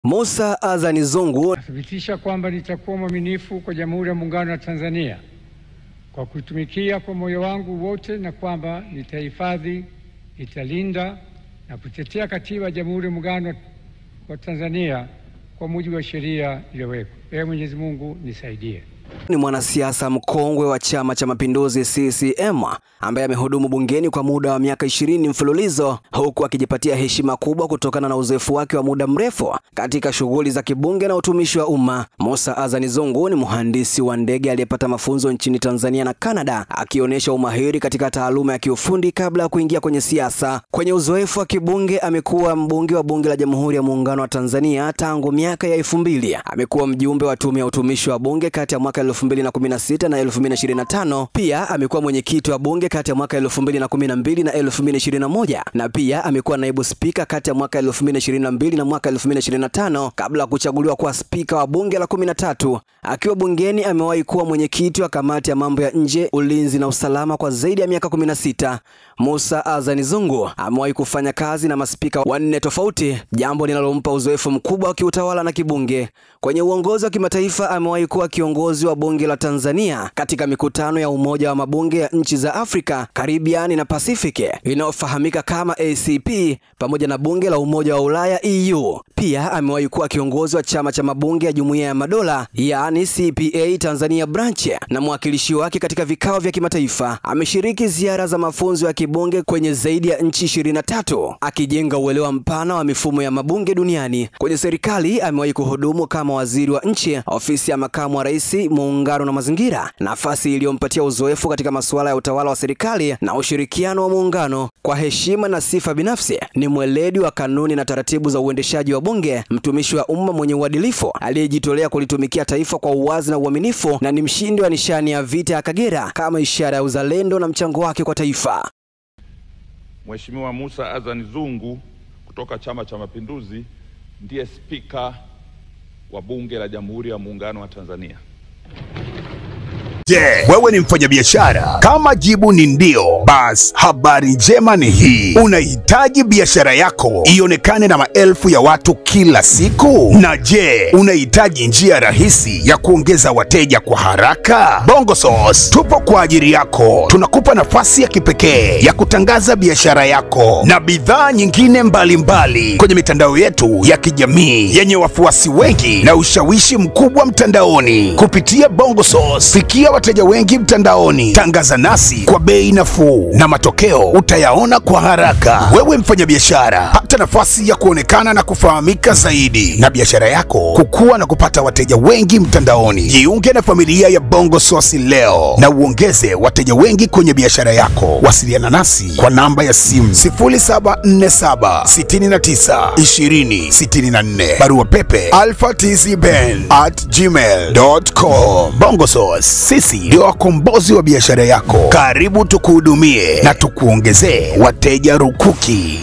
Musa Azani Zungu nathibitisha kwamba nitakuwa mwaminifu kwa Jamhuri ya Muungano wa Tanzania kwa kutumikia kwa moyo wangu wote, na kwamba nitahifadhi, nitalinda na kutetea Katiba ya Jamhuri ya Muungano wa Tanzania kwa mujibu wa sheria iliyowekwa. Ee Mwenyezi Mungu nisaidie. Ni mwanasiasa mkongwe wa Chama cha Mapinduzi CCM ambaye amehudumu bungeni kwa muda wa miaka 20 mfululizo, huku akijipatia heshima kubwa kutokana na uzoefu wake wa muda mrefu katika shughuli za kibunge na utumishi wa umma. Musa Azani Zungu ni mhandisi wa ndege aliyepata mafunzo nchini Tanzania na Canada, akionyesha umahiri katika taaluma ya kiufundi kabla ya kuingia kwenye siasa. Kwenye uzoefu wa kibunge, amekuwa mbunge wa Bunge la Jamhuri ya Muungano wa Tanzania tangu miaka ya 2000. Amekuwa mjumbe wa tume ya utumishi wa bunge kati ya mwaka 2016 na 2025. Pia amekuwa mwenyekiti wa bunge kati ya mwaka 2012 na 2021, na pia amekuwa naibu spika kati ya mwaka 2022 na mwaka 2025 kabla ya kuchaguliwa kuwa spika wa bunge la 13. Akiwa bungeni amewahi kuwa mwenyekiti wa kamati ya mambo ya nje, ulinzi na usalama kwa zaidi ya miaka 16. Musa Azani Zungu amewahi kufanya kazi na maspika 4 tofauti, jambo linalompa uzoefu mkubwa wa kiutawala na kibunge. Kwenye uongozi wa kimataifa amewahi kuwa kiongozi wa bunge la Tanzania katika mikutano ya Umoja wa Mabunge ya nchi za Afrika, Caribbean na Pacific inayofahamika kama ACP, pamoja na bunge la Umoja wa Ulaya EU. Pia amewahi kuwa kiongozi wa chama cha mabunge ya Jumuiya ya Madola, yani CPA Tanzania branch, na mwakilishi wake katika vikao vya kimataifa. Ameshiriki ziara za mafunzo ya kibunge kwenye zaidi ya nchi 23, akijenga uelewa mpana wa mifumo ya mabunge duniani. Kwenye serikali amewahi kuhudumu kama waziri wa nchi, ofisi ya makamu wa rais, muungano na mazingira, nafasi iliyompatia uzoefu katika masuala ya utawala wa serikali na ushirikiano wa muungano. Kwa heshima na sifa binafsi, ni mweledi wa kanuni na taratibu za uendeshaji wa bunge, mtumishi wa umma mwenye uadilifu aliyejitolea kulitumikia taifa kwa uwazi na uaminifu, na ni mshindi wa nishani ya vita ya Kagera kama ishara ya uzalendo na mchango wake kwa taifa. Mheshimiwa Musa Azani Zungu kutoka Chama cha Mapinduzi ndiye spika wa Bunge la Jamhuri ya Muungano wa Tanzania. Wewe ni mfanyabiashara? Kama jibu ni ndio, basi habari njema ni hii. Unahitaji biashara yako ionekane na maelfu ya watu kila siku? Na unahitaji njia rahisi ya kuongeza wateja kwa haraka? BongoSource tupo kwa ajili yako. Tunakupa nafasi ya kipekee ya kutangaza biashara yako na bidhaa nyingine mbalimbali kwenye mitandao yetu ya kijamii yenye wafuasi wengi na ushawishi mkubwa mtandaoni. Kupitia BongoSource, fikia wateja wengi mtandaoni, tangaza nasi kwa bei nafuu na matokeo utayaona kwa haraka. Wewe mfanyabiashara, pata nafasi ya kuonekana na kufahamika zaidi, na biashara yako kukua na kupata wateja wengi mtandaoni. Jiunge na familia ya BongoSource leo na uongeze wateja wengi kwenye biashara yako. Wasiliana nasi kwa namba ya simu 0747 69 20 64, barua pepe alphatizben@gmail.com. BongoSource, sisi ndio wakombozi wa biashara yako. Karibu tukuhudumie na tukuongezee wateja rukuki.